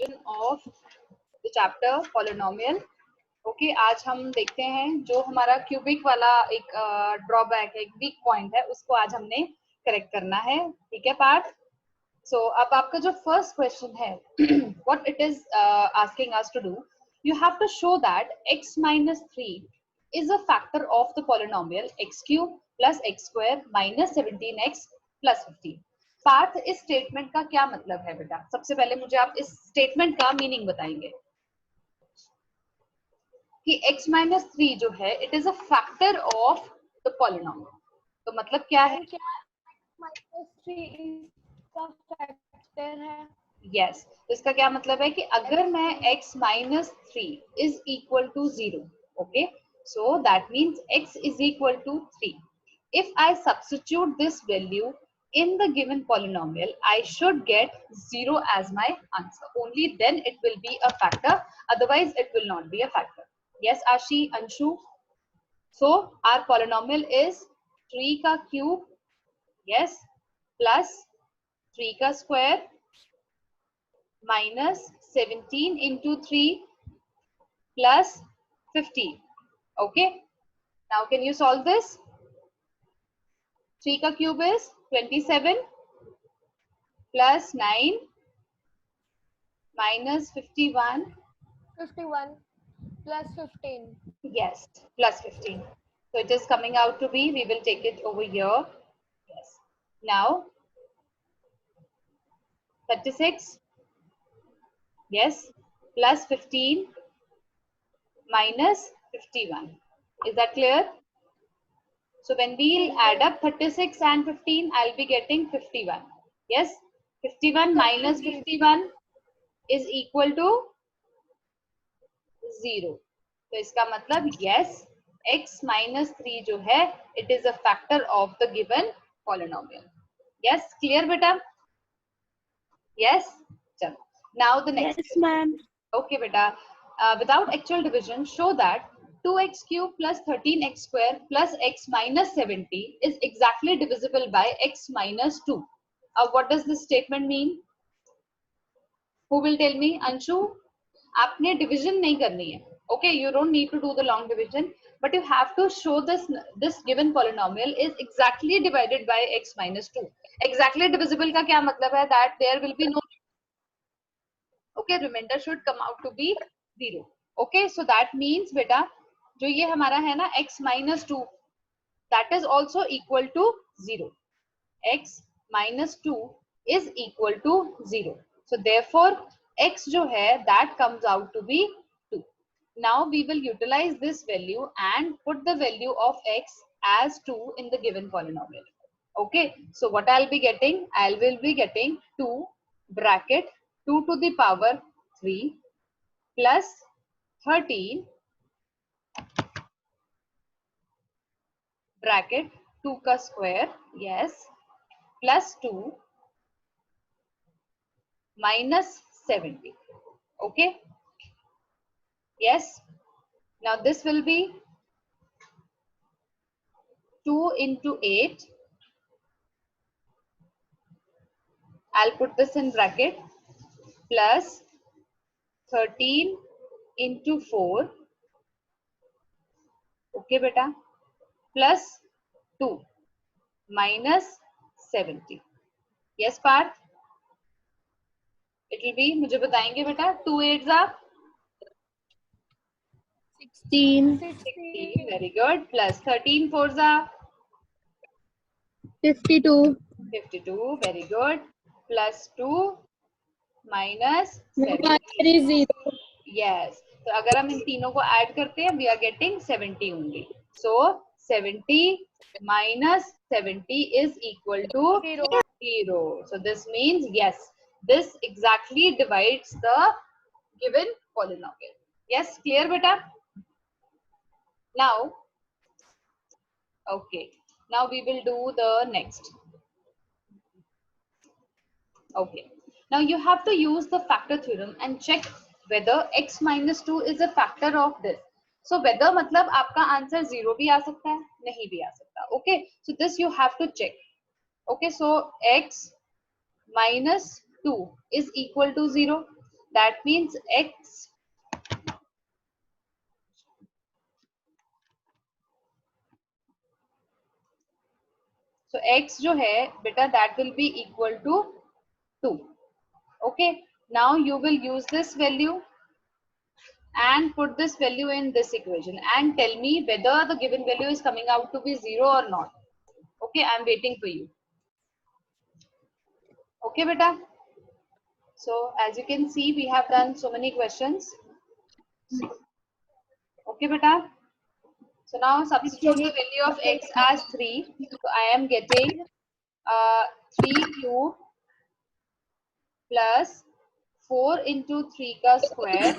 continuation of the chapter polynomial. Okay आज हम देखते हैं जो हमारा क्यूबिक वाला एक ड्रॉबैक है, एक वीक पॉइंट है, उसको आज हमने करेक्ट करना है. ठीक है पार्थ. सो अब आपका जो फर्स्ट क्वेश्चन है, what it is asking us to do, you have to show that x minus 3 is a factor of the polynomial x cube plus x square minus 17x plus 15. Partha, इस statement का क्या मतलब है बेटा? सबसे पहले मुझे आप इस स्टेटमेंट का मीनिंग बताएंगे कि x minus 3 जो है it is a factor of the polynomial. तो मतलब क्या है? -3 इसका फैक्टर है. यस, तो इसका क्या मतलब है कि अगर मैं x minus 3 is equal to 0, okay, so that means x is equal to 3. If I substitute this value in the given polynomial, I should get 0 as my answer. Only then it will be a factor, otherwise it will not be a factor. Yes, Ashi, Anshu. So our polynomial is 3 का cube, yes, plus 3 का square minus 17 into 3 plus 15. Okay, now can you solve this? 3 का cube is 27 plus 9 minus 51 plus 15. yes, plus 15. So it is coming out to be, we will take it over here. Yes, now 36, yes, plus 15 minus 51. Is that clear? So when we'll add up 36 and 15, I'll be getting 51. Yes, 51 minus 51 is equal to 0. तो इसका मतलब yes, x minus 3 जो है it is a factor of the given polynomial. Yes, clear beta? Yes, चलो. Now the next. Yes, ma'am. Okay beta, without actual division, show that 2x cube plus 13x square plus x minus 70 is exactly divisible by x minus 2. What does this statement mean? Who will tell me? Anshu, आपने division नहीं करनी है. Okay, you don't need to do the long division, but you have to show this given polynomial is exactly divided by x minus 2. Exactly divisible का क्या मतलब है? That there will be no, okay, remainder should come out to be 0. Okay, so that means बेटा जो ये हमारा है ना x minus 2, that is also equal to 0. x minus 2 is equal to 0. So therefore x जो है that comes out to be 2. Now we will utilize this value and put the value of x as 2 in the given polynomial. Okay, so what I'll be getting? I will be getting 2 bracket 2 to the power 3 plus 13 bracket 2 का square, yes, plus 2 minus 70. Okay, yes, now this will be 2 into 8. I'll put this in bracket plus 13 into 4. Okay beta, plus 2 minus 70. Yes Parth, it will be, मुझे बताएंगे बेटा, 2 8s are 16. 16. Very good. Plus 13 4s are 52. 52. Very good. Plus 2 minus 70. Answer is 0. Yes. तो अगर हम इन तीनों को add करते हैं, we are getting 70 only. So 70 minus 70 is equal to 0. So this means yes, this exactly divides the given polynomial. Yes, clear beta? Now, okay, now we will do the next. Okay, now you have to use the factor theorem and check whether x minus 2 is a factor of this. So whether मतलब आपका answer 0 भी आ सकता है, नहीं भी आ सकता. Okay, so this you have to check. Okay, so x minus 2 is equal to 0. That means x so x जो है बेटा that will be equal to 2. Okay, now you will use this value and put this value in this equation and tell me whether the given value is coming out to be 0 or not. Okay, I'm waiting for you. Okay beta, so as you can see we have done so many questions. Okay beta, so now substitute the value of x as 3. So I am getting 3 cube plus 4 into 3 ka square,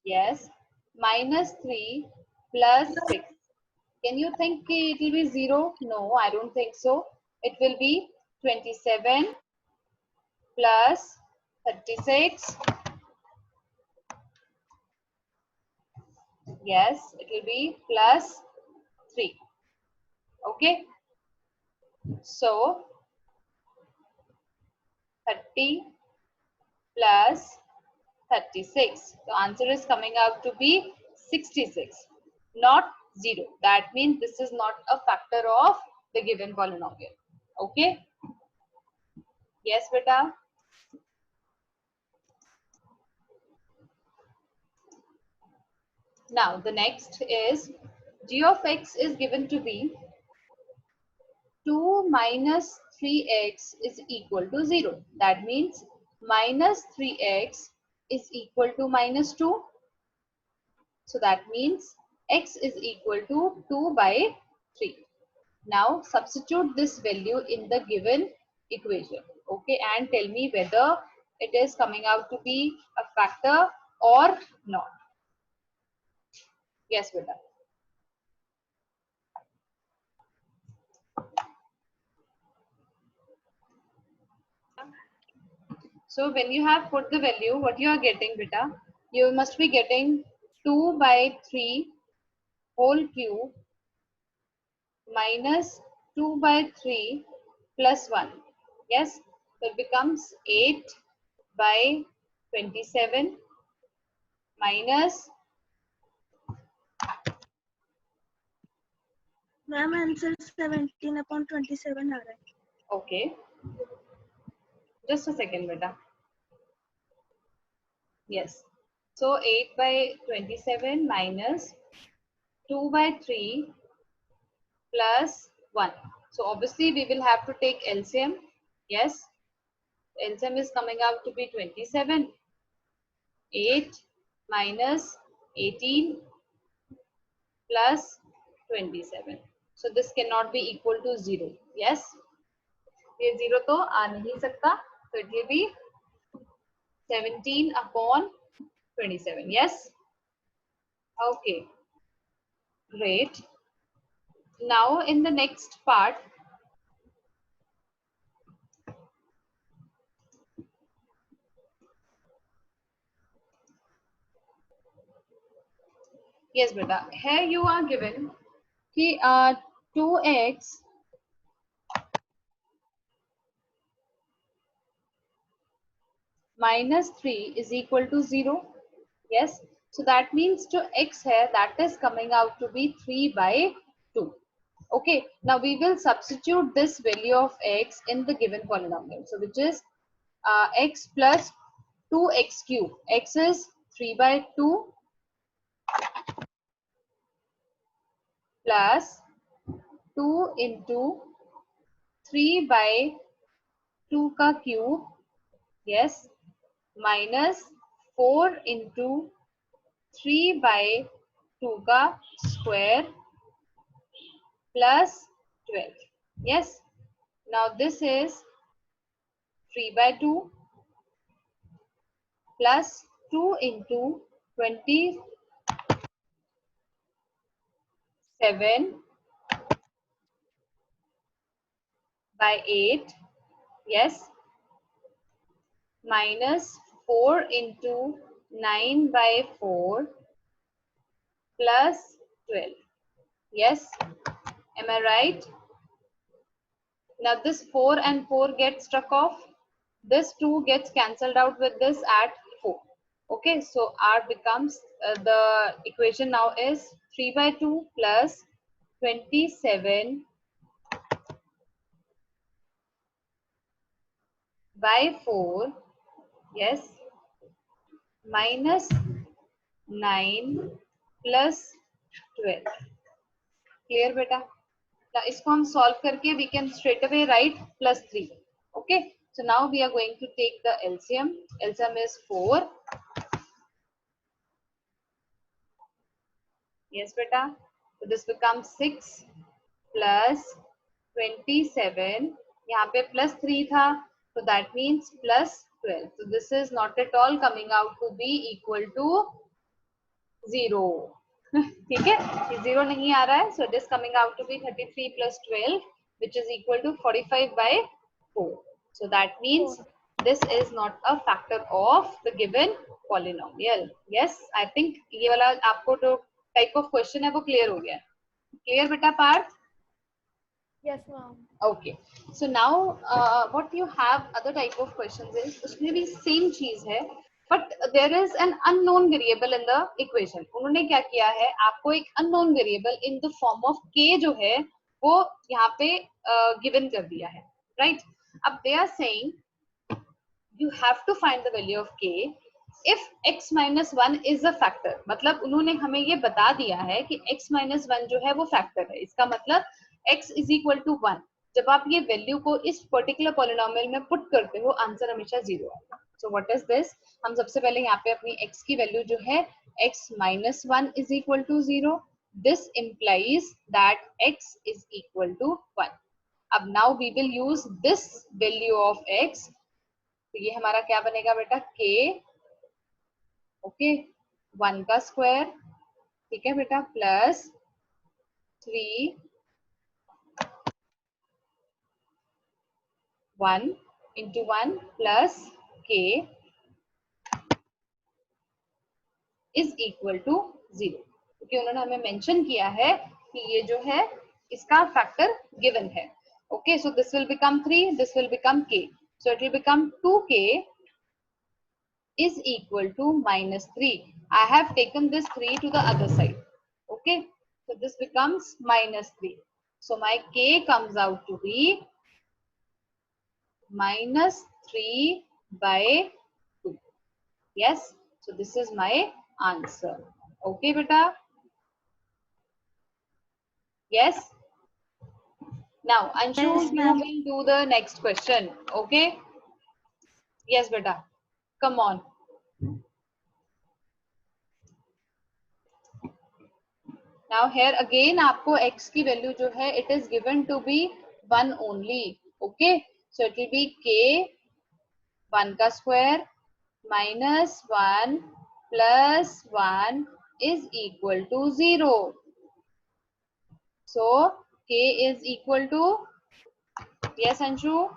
yes, minus 3 plus 6. Can you think it will be 0? No, I don't think so. It will be 27 plus 36. Yes, it will be plus 3. Okay. So 30 plus 36. The answer is coming out to be 66, not 0. That means this is not a factor of the given polynomial. Okay. Yes, beta. Now the next is g of x is given to be 2 minus 3x is equal to 0. That means minus 3x is equal to minus 2. So that means x is equal to 2 by 3. Now substitute this value in the given equation. Okay, and tell me whether it is coming out to be a factor or not. Yes, beta. So when you have put the value, what you are getting, beta? You must be getting 2 by 3 whole cube minus 2 by 3 plus 1. Yes, so it becomes 8 by 27 minus. Ma'am answer 17/27 आ रहा है. Okay, just a second, beta. Yes, so 8 by 27 minus 2 by 3 plus 1. So obviously we will have to take LCM. Yes, LCM is coming out to be 27. 8 minus 18 plus 27. So this cannot be equal to 0. Yes, ये 0 तो आ नहीं सकता. So it will be 17/27. Yes. Okay. Great. Now in the next part, yes beta, here you are given कि 2x minus 3 is equal to 0. Yes, so that means to x here that is coming out to be 3 by 2. Okay, now we will substitute this value of x in the given polynomial. So which is x plus 2x cube. X is 3 by 2 plus 2 into 3 by 2 ka cube. Yes, minus 4 into 3 by 2 ka square plus 12. Yes, now this is 3 by 2 plus 2 into 27 by 8. Yes, minus 4 into 9 by 4 plus 12. Yes, am I right? Now this 4 and 4 get struck off. This 2 gets cancelled out with this at 4. Okay, so R becomes the equation now is 3 by 2 plus 27 by 4, yes, minus 9 plus 12. Clear beta? Now इसको हम solve करके we can straight away write plus 3. Okay, so now we are going to take the LCM. LCM is 4. Yes beta. So this becomes 6 plus 27. यहाँ पे plus 3 था, so that means plus 12. So this is not at all coming out to be equal to 0. ठीक है, ये 0 नहीं आ रहा है, so it is coming out to be 33 plus 12, which is equal to 45 by 4. So that means this is not a factor of the given polynomial. Yes, I think ये वाला आपको जो type of question है वो clear हो गया है. Clear बेटा Partha? Yes, ma'am. Okay, so now what you have other type of questions is उसमें भी same चीज है, but there is an unknown variable in the equation. उन्होंने क्या किया है, आपको एक unknown variable in the form of k जो है वो यहाँ पे given कर दिया है, right? अब they are saying you have to find the value of k if x minus 1 is a factor. मतलब उन्होंने हमें ये बता दिया है कि x minus 1 जो है वो factor है. इसका मतलब x is equal to 1. जब आप ये वैल्यू को इस पर्टिकुलर पॉलिनोमियल में पुट करते हो, आंसर हमेशा 0 आएगा. So what is this? हम सबसे पहले यहाँ पे अपनी x की वैल्यू जो है x minus 1 is equal to 0. This implies that x is equal to 1. अब now we will use this value of x. तो ये हमारा क्या बनेगा बेटा? k, ओके, 1 का स्क्वायर, ठीक है बेटा, plus 3 1 into 1 plus k is equal to 0. क्योंकि उन्होंने हमें मेंशन किया है कि ये जो है इसका फैक्टर गिवन है. Okay, so this will become 3, this will become k, so it will become 2k is equal to minus 3. I have taken this 3 to the other side. Okay, so this becomes minus 3. So my k comes out to be minus 3 by 2. Yes, so this is my answer. Okay beta? Yes. Now Anshu, Yes, you ma'am. will do the next question. Okay? Yes beta, come on. Now here again आपको x की value जो है it is given to be 1 only. Okay, so it will be k 1 का square minus 1 plus 1 is equal to 0. So k is equal to, yes Anshu,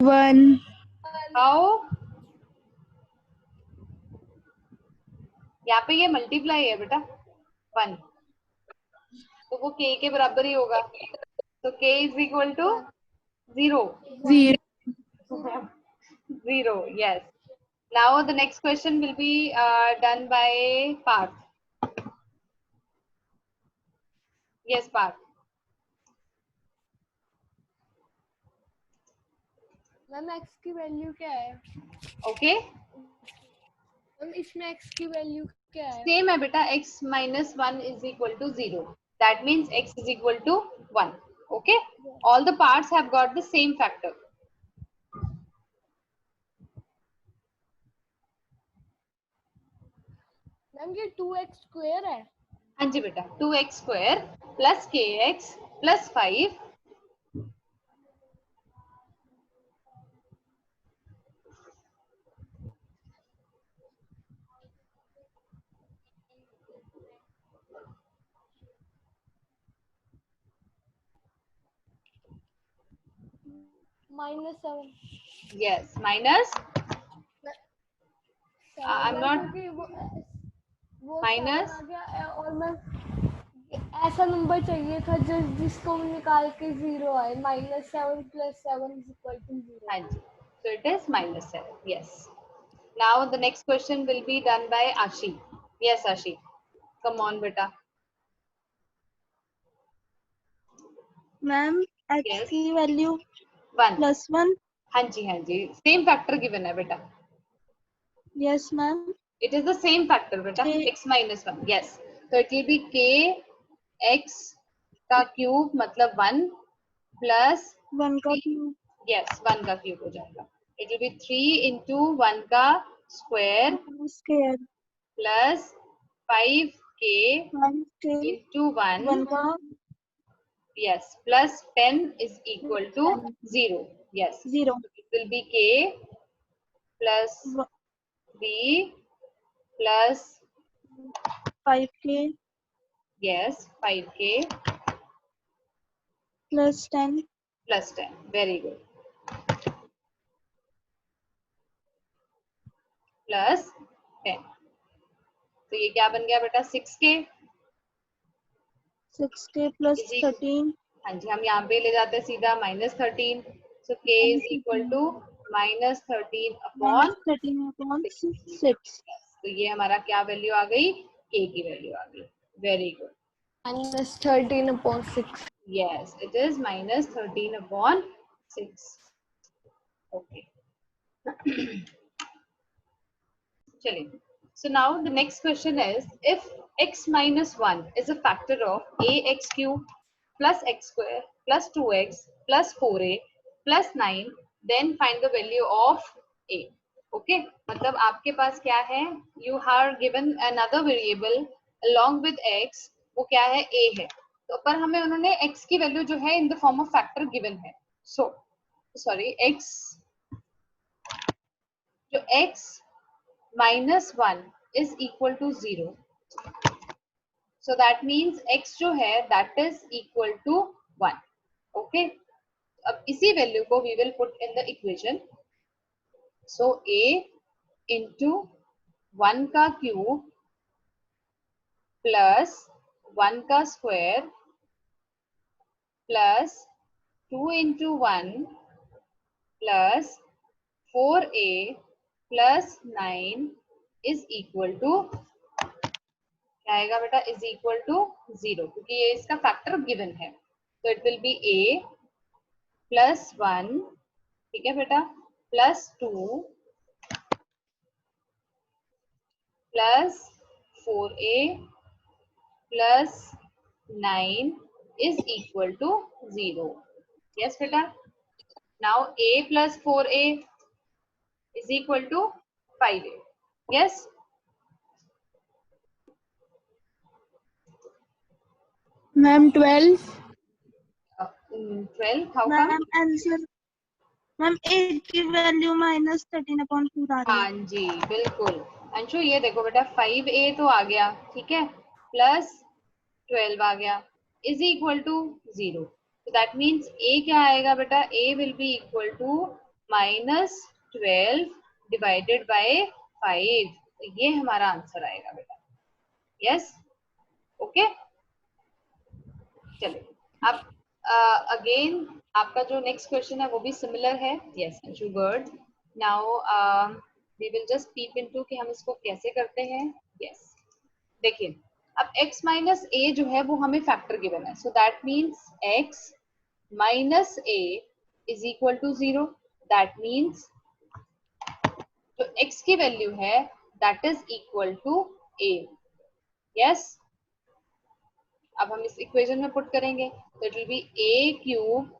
1. how? यहाँ पे ये multiply है बेटा 1, तो वो k के बराबर ही होगा. तो k is equal to 0. 0. 0, yes. Now the next question will be done by Parth. Yes, Parth. Ma'am x की वैल्यू क्या है? Okay. मैम इसमें x की वैल्यू क्या है? Same है बेटा, x minus 1 is equal to 0. That means x is equal to 1. Okay. All the parts have got the same factor. Ma'am ये 2x स्क्वायर है. हाँ जी बेटा, 2x square plus kx plus 5 -7. yes minus I'm not क्योंकि वो minus 7 आ गया और मैं ऐसा नंबर चाहिए था जिसको निकाल के 0 आए. -7 + 7 = 0. हाँ जी, so it is -7. Yes. Now the next question will be done by Ashi. Yes, Ashi. Come on, beta. Ma'am x Yes. की वैल्यू 1. +1. हाँ जी, हाँ जी. Same factor given है बेटा. Yes ma'am. It is the same factor beta. K X minus 1. Yes. So it will be k x का cube मतलब 1 plus 1 का 3. Cube. Yes, 1 का cube हो जाएगा. It will be 3 into 1 का square square. plus 5k 5k into 1. 1 का Yes, plus 10 is equal to 0. Yes. 0. So it will be k plus 3 plus 5k yes 5k plus 10. plus 10. Very good. Plus 10. तो ये क्या बन गया बेटा 6k 6k plus is equal. 13. हाँ जी हम यहाँ पे ले जाते हैं सीधा -13. So k is equal to -13 upon -13/6. Yes. तो ये हमारा क्या वैल्यू आ गई k की वैल्यू आ गई. Very good. -13/6. Yes, it is -13/6. Okay. चलिए. So now the next question is, if x minus 1 is a factor of ax cube plus x square plus 2x plus 4a plus 9, then find the value of a. Okay, मतलब आपके पास क्या है, you are given another variable along with x, वो क्या है a है. तो पर हमें उन्होंने x की वैल्यू जो है in the form of factor given है. So sorry, x जो x minus 1 is equal to 0. So that means x जो है that is equal to 1. Okay. अब इसी वैल्यू को we will put in the equation. So a into 1 का cube plus 1 का square plus 2 into 1 plus 4a plus 9 is equal to क्या आएगा बेटा इज इक्वल टू 0, क्योंकि ये इसका फैक्टर गिवन है. तो it will be a plus 1, ठीक है बेटा, plus 2 plus 4a plus 9 is equal to 0. Yes बेटा. Now a plus 4a is equal to 5a. Yes. Ma'am 12. 12 how come. Ma'am answer ma'am 8 की वैल्यू -13/4 आ रही है. हाँ जी बिल्कुल. अंशु ये देखो बेटा 5a तो आ गया, ठीक है, प्लस 12 आ गया इज इक्वल टू 0. तो दैट मीन्स a क्या आएगा बेटा, a will be equal to -12 divided by 5. तो ये हमारा आंसर आएगा बेटा. यस. ओके. चलिए अब अगेन आपका जो नेक्स्ट क्वेश्चन है वो भी सिमिलर है. Yes Anshu good. Now we will just peep into कि हम इसको कैसे करते हैं. यस. देखिए अब x माइनस a जो है वो हमें फैक्टर गिवन है. So that means x minus a is equal to 0. That means जो x की वैल्यू है that is equal to a. Yes. अब हम इस इक्वेशन में पुट करेंगे तो it will be a cube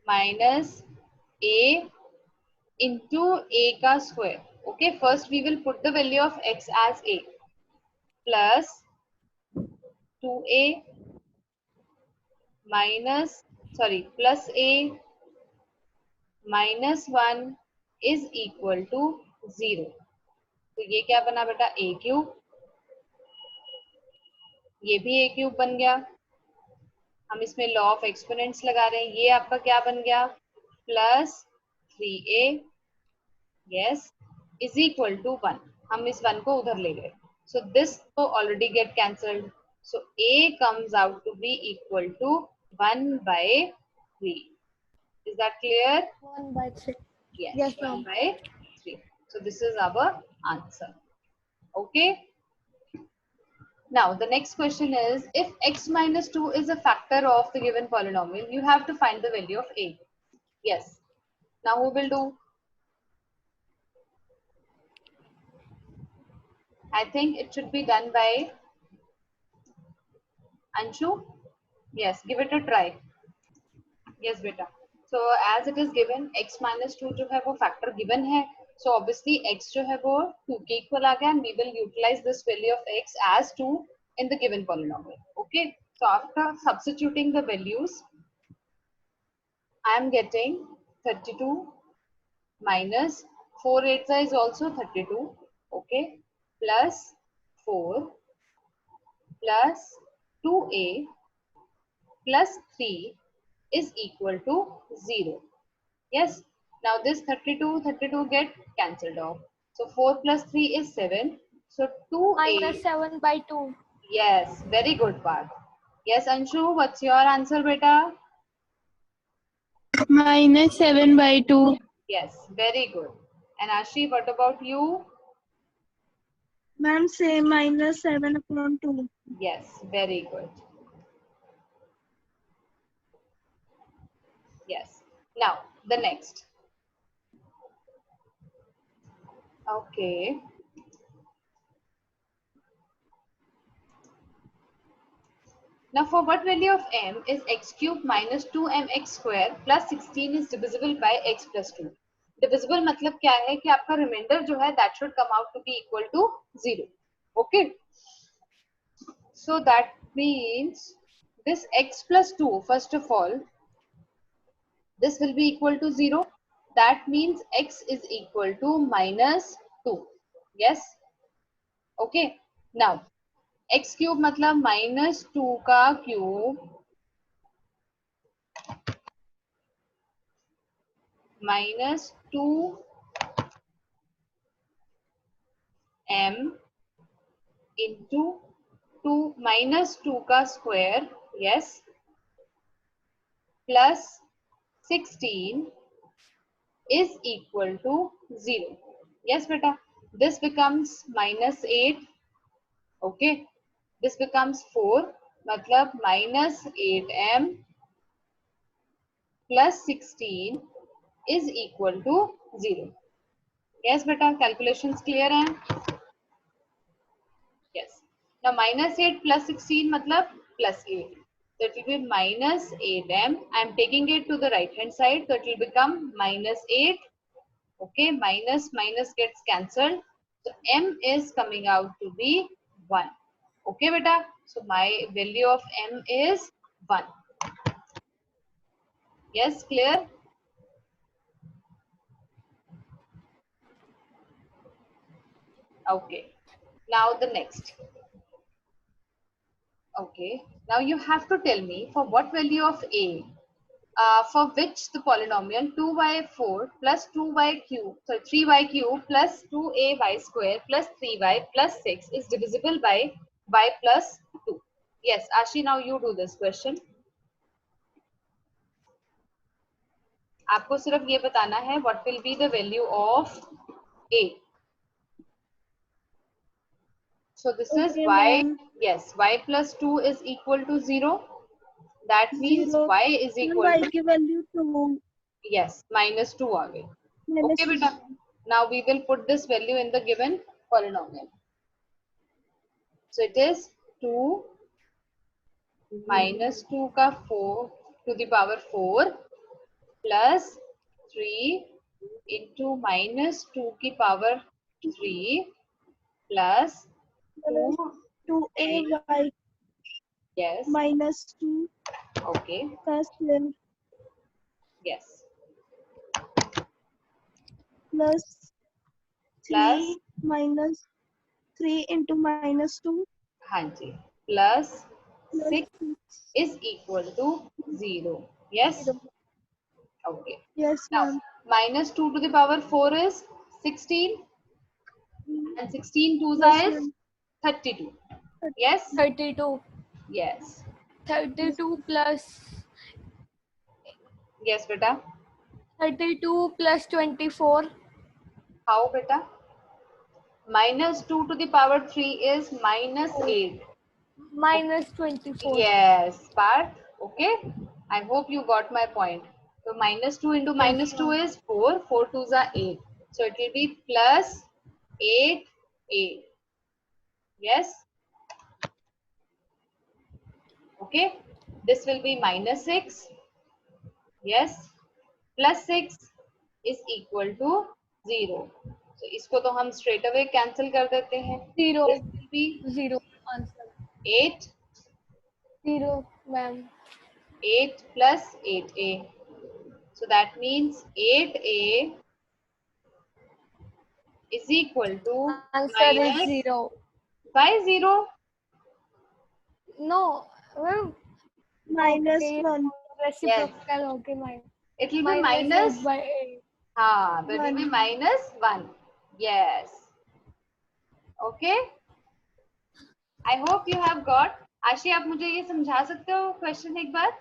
minus a into a का square. Okay, first we will put the value of x as a plus 2a minus plus a minus 1 is equal to 0. तो ये क्या बना बेटा a cube, ये भी a cube बन गया. हम इसमें लॉ ऑफ एक्सपोनेंट्स लगा रहे हैं. ये आपका क्या बन गया plus 3a. Yes. Is equal to 1. हम इस 1 को उधर ले गए. सो दिस तो already get cancelled. So A comes out to be equal to 1 by 3. Is that clear? 1 by 3. Yes, Yes, 1 ma'am. by 3. So this is our answer. Okay. Now the next question is, if x minus 2 is a factor of the given polynomial, you have to find the value of A. Yes. Now who will do? I think it should be done by Anshu. Yes, give it a try. Yes, beta. So as it is given x minus 2 जो है वो factor given है. So obviously x जो है वो 2 के equal आ गया, and we will utilize this value of x as 2 in the given polynomial. Okay. So after substituting the values, I am getting 32 minus 4 8 is also 32. Okay. Plus 4 plus 2a plus 3 is equal to 0. Yes. Now this 32 get cancelled off. So 4 plus 3 is 7. So 2a. Minus 7 by 2. Yes, very good part. Yes, Anshu, what's your answer, beta? minus 7 by 2. Yes, very good. And Ashi, what about you? Ma'am, say minus 7 upon 2. Yes, very good. Yes. Now, the next. Okay. Now, for what value of m is x cube minus 2mx square plus 16 is divisible by x plus 2? Divisible मतलब क्या है कि आपका reminder जो है that should come out to be equal to 0. Okay. So that means this x plus 2, first of all, this will be equal to 0. That means x is equal to minus 2. Yes. Okay. Now, x cube मतलब minus 2 का cube minus 2m into 2 minus 2 का square, yes, plus 16 is equal to 0. Yes, beta. This becomes minus 8. Okay. This becomes 4. मतलब minus 8m plus 16 is equal to 0. Yes, beta. Calculations clear हैं? Yes. Now minus 8 plus 16 matlab plus 8. So it will be minus 8m. I am taking it to the right hand side. So it will become minus 8. Okay. Minus minus gets cancelled. So m is coming out to be 1. Okay, beta. So my value of m is 1. Yes, clear? Okay. Now the next. Okay. Now you have to tell me for what value of a, for which the polynomial 2y4 plus 2y cube, so 3y cube plus 2ay square plus 3y plus 6 is divisible by y plus 2. Yes, Ashi, now you do this question. आपको सिर्फ ये बताना है what will be the value of a. So this is Okay, y. ma'am. Yes, y plus 2 is equal to 0. That means 0. y is equal Y to, की value 2. yes, minus 2 आ गई. Minus Okay, 2. beta. Now we will put this value in the given polynomial. So it is 2 minus 2 का 4 to the power 4 plus 3 into minus 2 की power 3 plus 2. 2ay Yes. minus 2 Okay. का square Yes. plus 3 Plus, minus 3 into minus 2 हाँ जी, plus plus 6 is equal to 0. Yes. 0. Okay. Yes, Now ma'am. minus 2 to the power 4 is 16 and 16 twos Yes, is ma'am. 32. Yes. 32. yes 32 plus yes beta 32 plus 24 how beta minus 2 to the power 3 is minus 8 minus 24. yes Parth okay I hope you got my point so minus 2 into Yes, minus 2 ma'am. is 4 4 2s are 8 so it will be plus 8 8 yes okay this will be minus 6 yes plus 6 is equal to 0 so इसको तो हम straight away cancel कर देते हैं 0 this will be 0 answer 8 0 ma'am. 8 plus 8a so that means 8a is equal to Answer is minus 0. why 0 No, ma'am. minus Okay, 1. reciprocal. Okay, mine. it will be Minus minus 8 by 8. हाँ so it will be 1. minus 1 yes okay I hope you have got आशी आप मुझे ये समझा सकते हो question एक बार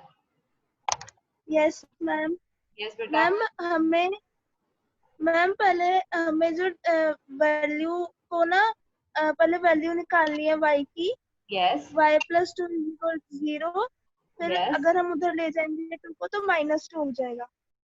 Yes, ma'am. Yes बेटा मैम पहले हमें जो वैल्यू को ना पहले वैल्यू निकालनी है y की यस y प्लस 2 इक्वल 0 फिर Yes. अगर हम उधर ले जाएंगे 2 को तो -2 हो जाएगा